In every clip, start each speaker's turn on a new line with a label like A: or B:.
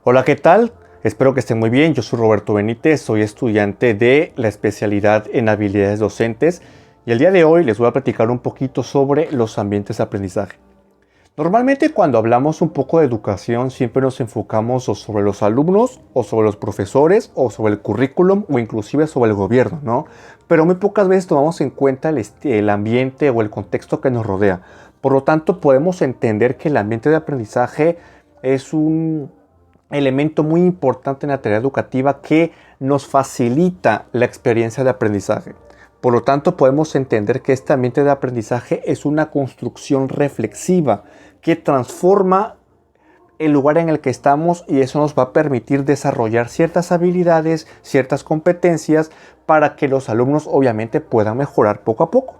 A: Hola, ¿qué tal? Espero que estén muy bien. Yo soy Roberto Benítez, soy estudiante de la especialidad en habilidades docentes y el día de hoy les voy a platicar un poquito sobre los ambientes de aprendizaje. Normalmente cuando hablamos un poco de educación siempre nos enfocamos o sobre los alumnos o sobre los profesores o sobre el currículum o inclusive sobre el gobierno, ¿no? Pero muy pocas veces tomamos en cuenta el ambiente o el contexto que nos rodea. Por lo tanto, podemos entender que el ambiente de aprendizaje es un elemento muy importante en la tarea educativa que nos facilita la experiencia de aprendizaje. Por lo tanto, podemos entender que este ambiente de aprendizaje es una construcción reflexiva que transforma el lugar en el que estamos y eso nos va a permitir desarrollar ciertas habilidades, ciertas competencias para que los alumnos obviamente puedan mejorar poco a poco.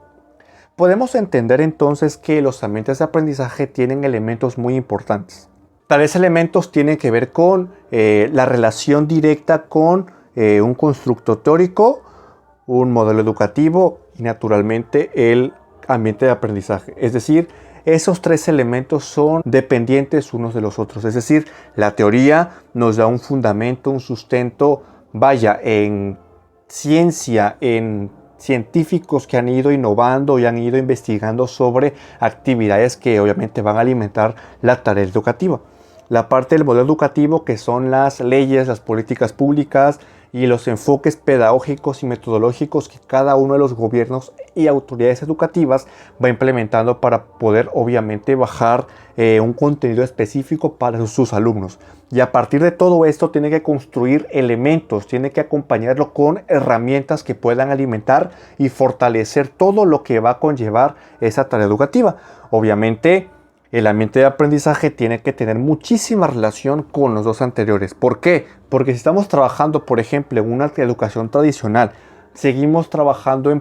A: Podemos entender entonces que los ambientes de aprendizaje tienen elementos muy importantes. Tales elementos tienen que ver con la relación directa con un constructo teórico, un modelo educativo y naturalmente el ambiente de aprendizaje. Es decir, esos tres elementos son dependientes unos de los otros. Es decir, la teoría nos da un fundamento, un sustento, vaya, en ciencia, en científicos que han ido innovando y han ido investigando sobre actividades que obviamente van a alimentar la tarea educativa. La parte del modelo educativo, que son las leyes, las políticas públicas y los enfoques pedagógicos y metodológicos que cada uno de los gobiernos y autoridades educativas va implementando para poder obviamente bajar un contenido específico para sus alumnos. Y a partir de todo esto tiene que construir elementos, tiene que acompañarlo con herramientas que puedan alimentar y fortalecer todo lo que va a conllevar esa tarea educativa. Obviamente, el ambiente de aprendizaje tiene que tener muchísima relación con los dos anteriores. ¿Por qué? Porque si estamos trabajando, por ejemplo, en una educación tradicional, seguimos trabajando en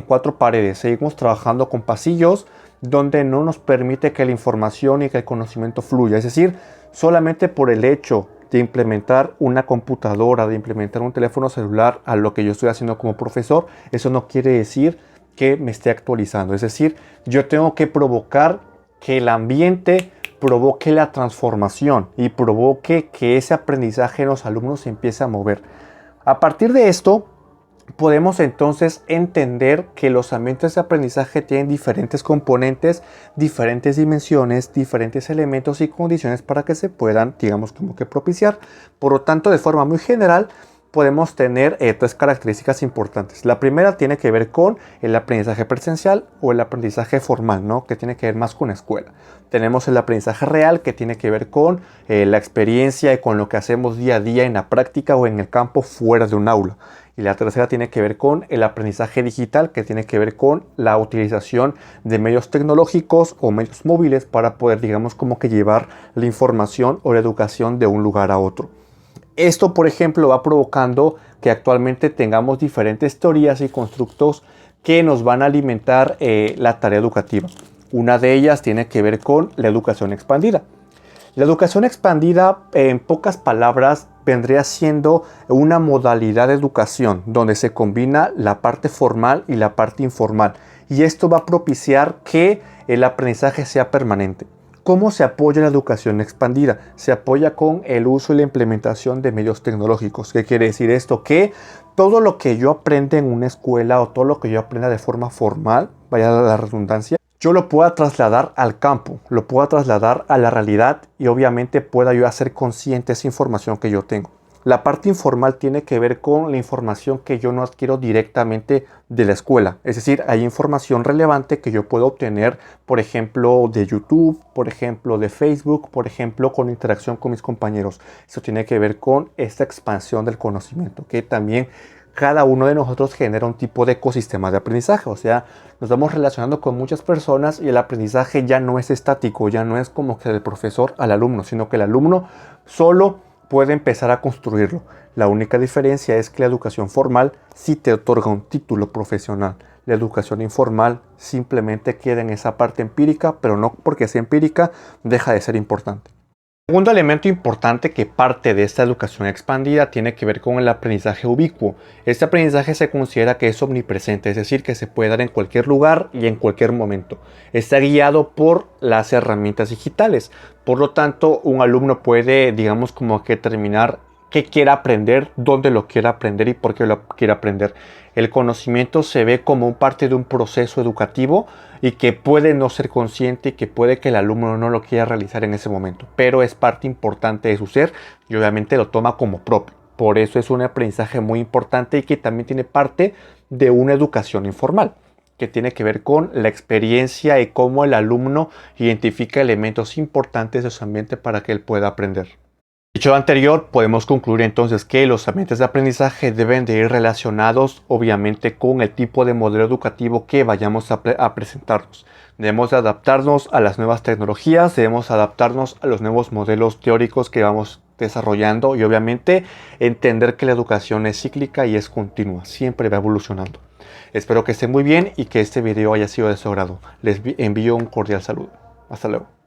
A: cuatro paredes, seguimos trabajando con pasillos donde no nos permite que la información y que el conocimiento fluya. Es decir, solamente por el hecho de implementar una computadora, de implementar un teléfono celular a lo que yo estoy haciendo como profesor, eso no quiere decir que me esté actualizando. Es decir, yo tengo que provocar que el ambiente provoque la transformación y provoque que ese aprendizaje en los alumnos se empiece a mover. A partir de esto, podemos entonces entender que los ambientes de aprendizaje tienen diferentes componentes, diferentes dimensiones, diferentes elementos y condiciones para que se puedan, digamos, como que propiciar. Por lo tanto, de forma muy general, podemos tener tres características importantes. La primera tiene que ver con el aprendizaje presencial o el aprendizaje formal, ¿no? Que tiene que ver más con la escuela. Tenemos el aprendizaje real, que tiene que ver con la experiencia y con lo que hacemos día a día en la práctica o en el campo fuera de un aula. Y la tercera tiene que ver con el aprendizaje digital, que tiene que ver con la utilización de medios tecnológicos o medios móviles para poder, digamos, como que llevar la información o la educación de un lugar a otro. Esto, por ejemplo, va provocando que actualmente tengamos diferentes teorías y constructos que nos van a alimentar la tarea educativa. Una de ellas tiene que ver con la educación expandida. La educación expandida, en pocas palabras, vendría siendo una modalidad de educación donde se combina la parte formal y la parte informal. Y esto va a propiciar que el aprendizaje sea permanente. ¿Cómo se apoya la educación expandida? Se apoya con el uso y la implementación de medios tecnológicos. ¿Qué quiere decir esto? Que todo lo que yo aprenda en una escuela o todo lo que yo aprenda de forma formal, vaya la redundancia, yo lo pueda trasladar al campo, lo pueda trasladar a la realidad y obviamente pueda yo hacer consciente esa información que yo tengo. La parte informal tiene que ver con la información que yo no adquiero directamente de la escuela. Es decir, hay información relevante que yo puedo obtener, por ejemplo, de YouTube, por ejemplo, de Facebook, por ejemplo, con interacción con mis compañeros. Eso tiene que ver con esta expansión del conocimiento, que también cada uno de nosotros genera un tipo de ecosistema de aprendizaje. O sea, nos vamos relacionando con muchas personas y el aprendizaje ya no es estático, ya no es como que del profesor al alumno, sino que el alumno solo puede empezar a construirlo. La única diferencia es que la educación formal sí te otorga un título profesional. La educación informal simplemente queda en esa parte empírica, pero no porque sea empírica deja de ser importante. Segundo elemento importante que parte de esta educación expandida tiene que ver con el aprendizaje ubicuo. Este aprendizaje se considera que es omnipresente, es decir, que se puede dar en cualquier lugar y en cualquier momento. Está guiado por las herramientas digitales. Por lo tanto, un alumno puede, digamos, como que determinar qué quiere aprender, dónde lo quiere aprender y por qué lo quiere aprender. El conocimiento se ve como parte de un proceso educativo y que puede no ser consciente y que puede que el alumno no lo quiera realizar en ese momento, pero es parte importante de su ser y obviamente lo toma como propio. Por eso es un aprendizaje muy importante y que también tiene parte de una educación informal, que tiene que ver con la experiencia y cómo el alumno identifica elementos importantes de su ambiente para que él pueda aprender. Dicho lo anterior, podemos concluir entonces que los ambientes de aprendizaje deben de ir relacionados obviamente con el tipo de modelo educativo que vayamos a presentarnos. Debemos de adaptarnos a las nuevas tecnologías, debemos adaptarnos a los nuevos modelos teóricos que vamos desarrollando y obviamente entender que la educación es cíclica y es continua, siempre va evolucionando. Espero que estén muy bien y que este video haya sido de su agrado. Les envío un cordial saludo. Hasta luego.